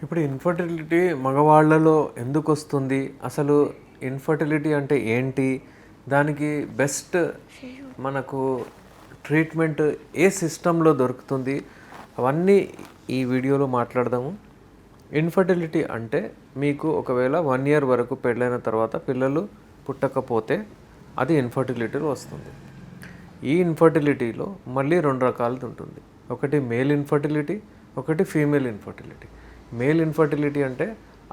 ఇప్పుడు ఇన్ఫర్టిలిటీ మగవాళ్ళలో ఎందుకొస్తుంది? అసలు ఇన్ఫర్టిలిటీ అంటే ఏంటి? దానికి బెస్ట్ మనకు ట్రీట్మెంట్ ఏ సిస్టంలో దొరుకుతుంది? అవన్నీ ఈ వీడియోలో మాట్లాడదాము. ఇన్ఫర్టిలిటీ అంటే మీకు ఒకవేళ 1 ఇయర్ వరకు పెళ్ళైన తర్వాత పిల్లలు పుట్టకపోతే అది ఇన్ఫర్టిలిటీలో వస్తుంది. ఈ ఇన్ఫర్టిలిటీలో మళ్ళీ 2 రకాలది ఉంటుంది. ఒకటి మేల్ ఇన్ఫర్టిలిటీ, ఒకటి ఫీమేల్ ఇన్ఫర్టిలిటీ. మేల్ ఇన్ఫర్టిలిటీ అంటే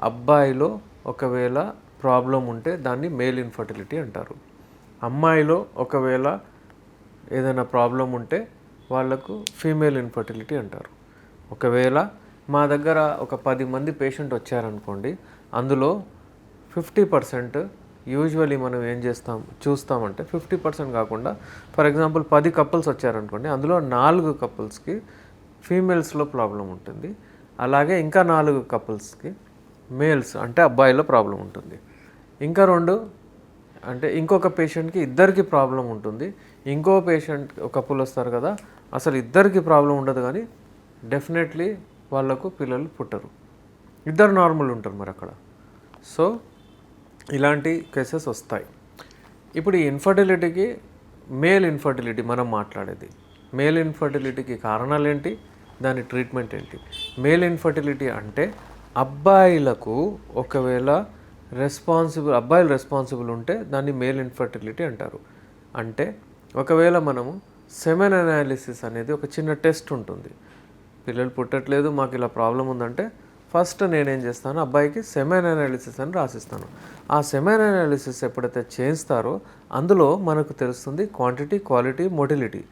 అబ్బాయిలో ఒకవేళ ప్రాబ్లం ఉంటే దాన్ని మేల్ ఇన్ఫర్టిలిటీ అంటారు. అమ్మాయిలో ఒకవేళ ఏదైనా ప్రాబ్లం ఉంటే వాళ్ళకు ఫీమేల్ ఇన్ఫర్టిలిటీ అంటారు. ఒకవేళ మా దగ్గర ఒక 10 మంది పేషెంట్ వచ్చారనుకోండి, అందులో 50% యూజువలీ మనం ఏం చూస్తామంటే 50% కాకుండా ఫర్ ఎగ్జాంపుల్ 10 కపుల్స్ వచ్చారనుకోండి, అందులో 4 కపుల్స్కి ఫీమేల్స్లో ప్రాబ్లం ఉంటుంది. అలాగే ఇంకా 4 కపుల్స్కి మేల్స్ అంటే అబ్బాయిలో ప్రాబ్లం ఉంటుంది. ఇంకా 2 అంటే ఇంకొక పేషెంట్కి ఇద్దరికి ప్రాబ్లం ఉంటుంది. ఇంకో పేషెంట్ కపుల్ వస్తారు కదా, అసలు ఇద్దరికి ప్రాబ్లం ఉండదు, కానీ డెఫినెట్లీ వాళ్ళకు పిల్లలు పుట్టరు. ఇద్దరు నార్మల్ ఉంటారు మరి అక్కడ. సో ఇలాంటి కేసెస్ వస్తాయి. ఇప్పుడు ఈ ఇన్ఫర్టిలిటీకి మేల్ ఇన్ఫర్టిలిటీ మనం మాట్లాడేది. మేల్ ఇన్ఫర్టిలిటీకి కారణాలు ఏంటి, దాని ట్రీట్మెంట్ ఏంటి? మేల్ ఇన్ఫర్టిలిటీ అంటే అబ్బాయిలకు ఒకవేళ అబ్బాయిలు రెస్పాన్సిబుల్ ఉంటే దాన్ని మేల్ ఇన్ఫర్టిలిటీ అంటారు. అంటే ఒకవేళ మనము సెమెన్ అనాలిసిస్ అనేది ఒక చిన్న టెస్ట్ ఉంటుంది. పిల్లలు పుట్టట్లేదు, మాకు ఇలా ప్రాబ్లం ఉందంటే ఫస్ట్ నేనేం చేస్తాను, అబ్బాయికి సెమెన్ అనాలిసిస్ అని రాసిస్తాను. ఆ సెమెన్ అనాలిసిస్ ఎప్పుడైతే చేస్తారో అందులో మనకు తెలుస్తుంది క్వాంటిటీ, క్వాలిటీ, మొటిలిటీ.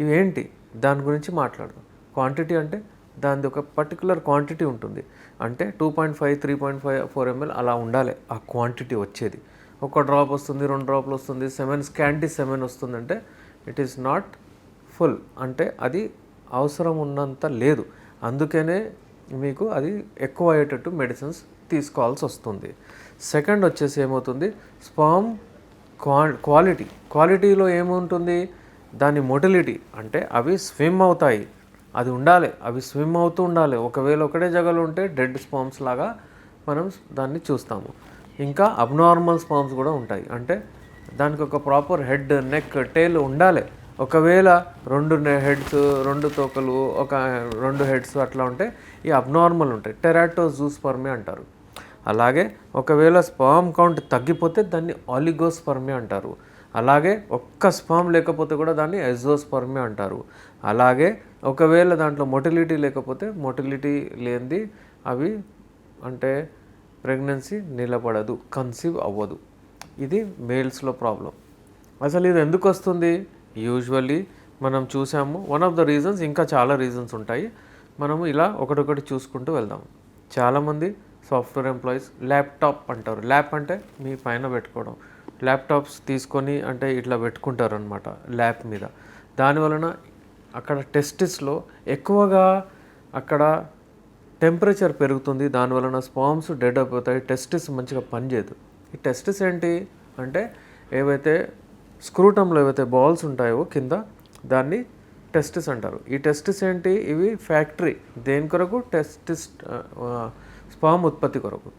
ఇవేంటి దాని గురించి మాట్లాడదాం. క్వాంటిటీ అంటే దాని ఒక పర్టికులర్ క్వాంటిటీ ఉంటుంది. అంటే 2.5, 3.5, 4 ml అలా ఉండాలి ఆ క్వాంటిటీ వచ్చేది. ఒక డ్రాప్ వస్తుంది, 2 డ్రాప్లు వస్తుంది, స్కాంటీ సెమెన్ వస్తుందంటే ఇట్ ఈస్ నాట్ ఫుల్, అంటే అది అవసరం ఉన్నంత లేదు. అందుకనే మీకు అది ఎక్కువ అయ్యేటట్టు మెడిసిన్స్ తీసుకోవాల్సి వస్తుంది. సెకండ్ వచ్చేసి ఏమవుతుంది, స్పర్మ్ క్వాలిటీలో ఏముంటుంది, దాని మొటిలిటీ అంటే అవి స్విమ్ అవుతాయి, అది ఉండాలి, అవి స్విమ్ అవుతూ ఉండాలి. ఒకవేళ ఒకటే జగలో ఉంటే డెడ్ స్పర్మ్స్ లాగా మనం దాన్ని చూస్తాము. ఇంకా అబ్నార్మల్ స్పర్మ్స్ కూడా ఉంటాయి, అంటే దానికి ఒక ప్రాపర్ హెడ్, నెక్, టైల్ ఉండాలి. ఒకవేళ 2 హెడ్స్, 2 తోకలు, ఒక 2 హెడ్స్ అట్లా ఉంటే ఈ అబ్నార్మల్ ఉంటాయి, టెరాటోజూస్పర్మియా అంటారు. అలాగే ఒకవేళ స్పర్మ్ కౌంట్ తగ్గిపోతే దాన్ని ఆలిగోస్పర్మియా అంటారు. అలాగే ఒక్క స్పర్మ్ లేకపోతే కూడా దాన్ని ఎజోస్పర్మియా అంటారు. అలాగే ఒకవేళ దాంట్లో మొటిలిటీ లేకపోతే, మొటిలిటీ లేనిది అవి అంటే ప్రెగ్నెన్సీ నిలబడదు, కన్సీవ్ అవ్వదు. ఇది మేల్స్లో ప్రాబ్లం. అసలు ఇది ఎందుకు వస్తుంది? యూజువల్లీ మనం చూసాము, వన్ ఆఫ్ ద రీజన్స్, ఇంకా చాలా రీజన్స్ ఉంటాయి. మనము ఇలా ఒకటొకటి చూసుకుంటూ వెళ్దాం. చాలామంది సాఫ్ట్వేర్ ఎంప్లాయీస్ ల్యాప్టాప్ అంటారు. ల్యాప్ అంటే మీ పైన పెట్టుకోవడం. ల్యాప్టాప్స్ తీసుకొని అంటే ఇట్లా పెట్టుకుంటారు అనమాట ల్యాప్ మీద. దానివలన అక్కడ టెస్టిస్లో ఎక్కువగా అక్కడ టెంపరేచర్ పెరుగుతుంది. దానివలన స్పర్మ్స్ డెడ్ అయిపోతాయి, టెస్టిస్ మంచిగా పనిచేయదు. ఈ టెస్టిస్ ఏంటి అంటే ఏవైతే స్క్రూటంలో ఏవైతే బాల్స్ ఉంటాయో కింద, దాన్ని టెస్టిస్ అంటారు. ఈ టెస్టిస్ ఏంటి, ఇవి ఫ్యాక్టరీ దేని కొరకు, టెస్టిస్ స్పర్మ్ ఉత్పత్తి కొరకు.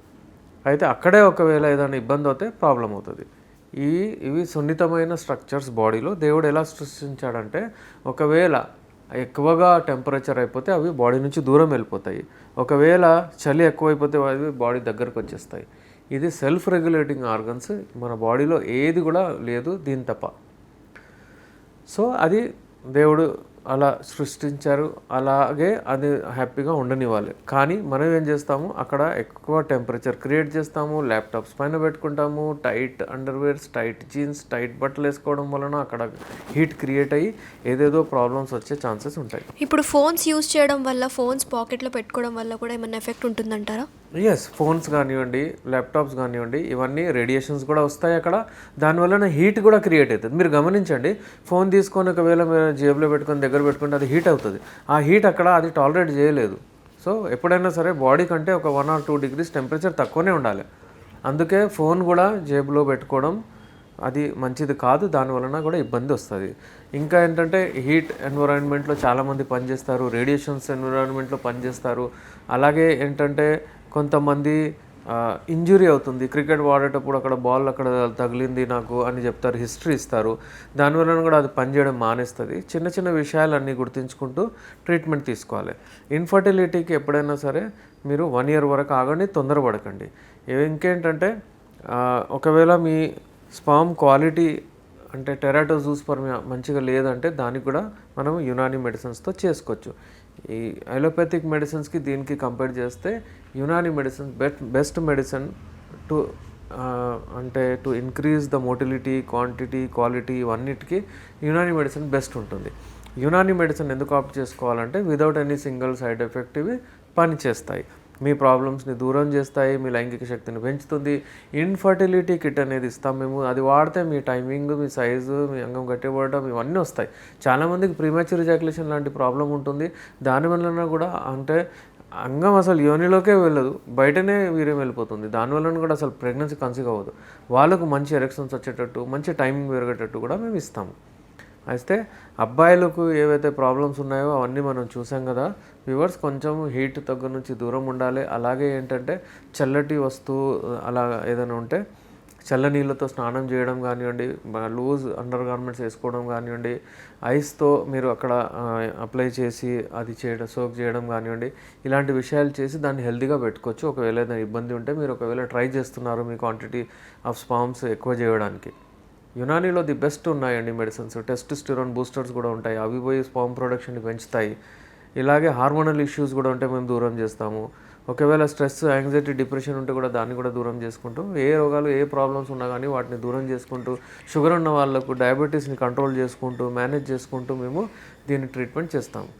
అయితే అక్కడే ఒకవేళ ఏదైనా ఇబ్బంది అవుతే ప్రాబ్లం అవుతుంది. ఇవి సున్నితమైన స్ట్రక్చర్స్ బాడీలో. దేవుడు ఎలా సృష్టించాడంటే ఒకవేళ ఎక్కువగా టెంపరేచర్ అయిపోతే అవి బాడీ నుంచి దూరం వెళ్ళిపోతాయి, ఒకవేళ చలి ఎక్కువైపోతే అవి బాడీ దగ్గరకు వచ్చేస్తాయి. ఇది సెల్ఫ్ రెగ్యులేటింగ్ ఆర్గన్స్, మన బాడీలో ఏది కూడా లేదు దీని తప్ప. సో అది దేవుడు అలా సృష్టించారు, అలాగే అది హ్యాపీగా ఉండనివ్వాలి. కానీ మనం ఏం చేస్తాము, అక్కడ ఎక్కువ టెంపరేచర్ క్రియేట్ చేస్తాము, ల్యాప్టాప్స్ పైన పెట్టుకుంటాము, tight underwears, tight jeans, tight బట్టలు వేసుకోవడం వలన అక్కడ హీట్ క్రియేట్ అయ్యి ఏదేదో ప్రాబ్లమ్స్ వచ్చే ఛాన్సెస్ ఉంటాయి. ఇప్పుడు ఫోన్స్ యూజ్ చేయడం వల్ల, ఫోన్స్ పాకెట్లో పెట్టుకోవడం వల్ల కూడా ఏమైనా ఎఫెక్ట్ ఉంటుందంటారా? ఎస్, ఫోన్స్ కానివ్వండి, ల్యాప్టాప్స్ కానివ్వండి, ఇవన్నీ రేడియేషన్స్ కూడా వస్తాయి అక్కడ. దానివల్ల హీట్ కూడా క్రియేట్ అవుతుంది. మీరు గమనించండి, ఫోన్ తీసుకొని ఒకవేళ మీరు జేబులో పెట్టుకొని దగ్గర పెట్టుకుంటే అది హీట్ అవుతుంది. ఆ హీట్ అక్కడ అది టాలరేట్ చేయలేదు. సో ఎప్పుడైనా సరే బాడీ కంటే ఒక 1 or 2 degrees టెంపరేచర్ తక్కువనే ఉండాలి. అందుకే ఫోన్ కూడా జేబులో పెట్టుకోవడం అది మంచిది కాదు, దానివలన కూడా ఇబ్బంది వస్తుంది. ఇంకా ఏంటంటే హీట్ ఎన్విరాన్మెంట్లో చాలామంది పనిచేస్తారు, రేడియేషన్స్ ఎన్విరాన్మెంట్లో పనిచేస్తారు. అలాగే ఏంటంటే కొంతమంది ఇంజురీ అవుతుంది, క్రికెట్ ఆడేటప్పుడు అక్కడ బాల్ అక్కడ తగిలింది నాకు అని చెప్తారు, హిస్టరీ ఇస్తారు. దానివలన కూడా అది పనిచేయడం మానేస్తుంది. చిన్న చిన్న విషయాలన్నీ గుర్తుంచుకుంటూ ట్రీట్మెంట్ తీసుకోవాలి. ఇన్ఫర్టిలిటీకి ఎప్పుడైనా సరే మీరు 1 year వరకు ఆగండి, తొందరపడకండి. ఇంకేంటంటే ఒకవేళ మీ స్పామ్ క్వాలిటీ అంటే టెరాటోజూస్పర్మియా మంచిగా లేదంటే దానికి కూడా మనం యునానీ మెడిసిన్స్తో చేసుకోవచ్చు. ఈ అలోపతిక్ మెడిసిన్స్కి దీనికి కంపేర్ చేస్తే Unani medicine best medicine to అంటే to increase the motility, quantity, quality ఇవన్నిటికీ యునానీ మెడిసిన్ బెస్ట్ ఉంటుంది. యునానీ మెడిసిన్ ఎందుకు ఆప్ట్ చేసుకోవాలంటే without any single side effect ఇవి పనిచేస్తాయి, మీ ప్రాబ్లమ్స్ని దూరం చేస్తాయి, మీ లైంగిక శక్తిని పెంచుతుంది. ఇన్ఫర్టిలిటీ కిట్ అనేది ఇస్తాం మేము, అది వాడితే మీ టైమింగ్, మీ సైజు, మీ అంగం గట్టిపడడం ఇవన్నీ వస్తాయి. చాలామందికి ప్రీమెచ్యూర్ ఎజాక్యులేషన్ లాంటి ప్రాబ్లం ఉంటుంది, దానివల్ల కూడా అంటే అంగం అసలు యోనిలోకే వెళ్ళదు, బయటనే వీర్యం వెళ్ళిపోతుంది. దానివల్ల కూడా అసలు ప్రెగ్నెన్సీ కన్సీవ్ అవ్వదు. వాళ్ళకు మంచి ఎరెక్షన్స్ వచ్చేటట్టు, మంచి టైమింగ్ పెరిగేటట్టు కూడా మేము ఇస్తాము. అయితే అబ్బాయిలకు ఏవైతే ప్రాబ్లమ్స్ ఉన్నాయో అవన్నీ మనం చూసాం కదా వ్యూవర్స్. కొంచెం హీట్ దగ్గర నుంచి దూరం ఉండాలి. అలాగే ఏంటంటే చల్లటి వస్తువు అలా ఏదైనా ఉంటే చల్ల నీళ్ళతో స్నానం చేయడం కానివ్వండి, లూజ్ అండర్ గార్మెంట్స్ వేసుకోవడం కానివ్వండి, ఐస్తో మీరు అక్కడ అప్లై చేసి అది సోక్ చేయడం కానివ్వండి, ఇలాంటి విషయాలు చేసి దాన్ని హెల్తీగా పెట్టుకోవచ్చు. ఒకవేళ ఏదైనా ఇబ్బంది ఉంటే మీరు ఒకవేళ ట్రై చేస్తున్నారు మీ క్వాంటిటీ ఆఫ్ స్పామ్స్ ఎక్కువ చేయడానికి, యునానీలో ది బెస్ట్ ఉన్నాయండి మెడిసిన్స్. టెస్టోస్టెరాన్ బూస్టర్స్ కూడా ఉంటాయి, అవి పోయి స్పామ్ ప్రొడక్షన్ని పెంచుతాయి. ఇలాగే హార్మోనల్ ఇష్యూస్ కూడా ఉంటే మేము దూరం చేస్తాము. ఒకవేళ స్ట్రెస్, యాంగ్జైటీ, డిప్రెషన్ ఉంటే కూడా దాన్ని కూడా దూరం చేసుకుంటూ, ఏ రోగాలు ఏ ప్రాబ్లమ్స్ ఉన్నా కానీ వాటిని దూరం చేసుకుంటూ, షుగర్ ఉన్న వాళ్ళకు డయాబెటీస్ని కంట్రోల్ చేసుకుంటూ, మేనేజ్ చేసుకుంటూ మేము దీన్ని ట్రీట్మెంట్ చేస్తాము.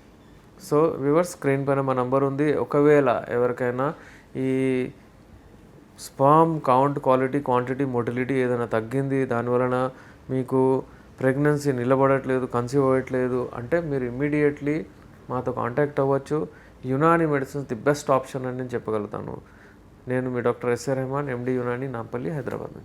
సో వ్యూవర్స్, స్క్రీన్ పైన మా నంబర్ ఉంది. ఒకవేళ ఎవరికైనా ఈ sperm count, quality, quantity, motility ఏదైనా తగ్గింది, దానివలన మీకు ప్రెగ్నెన్సీ నిలబడట్లేదు, కన్సీవ్ అవ్వట్లేదు అంటే మీరు ఇమ్మీడియట్లీ మాతో కాంటాక్ట్ అవ్వచ్చు. Unani medicines the best option అని నేను చెప్పగలుగుతాను. నేను మీ డాక్టర్ ఎస్ఆర్ రెహమాన్, ఎండి యునానీ, నాంపల్లి, హైదరాబాద్ నుంచి.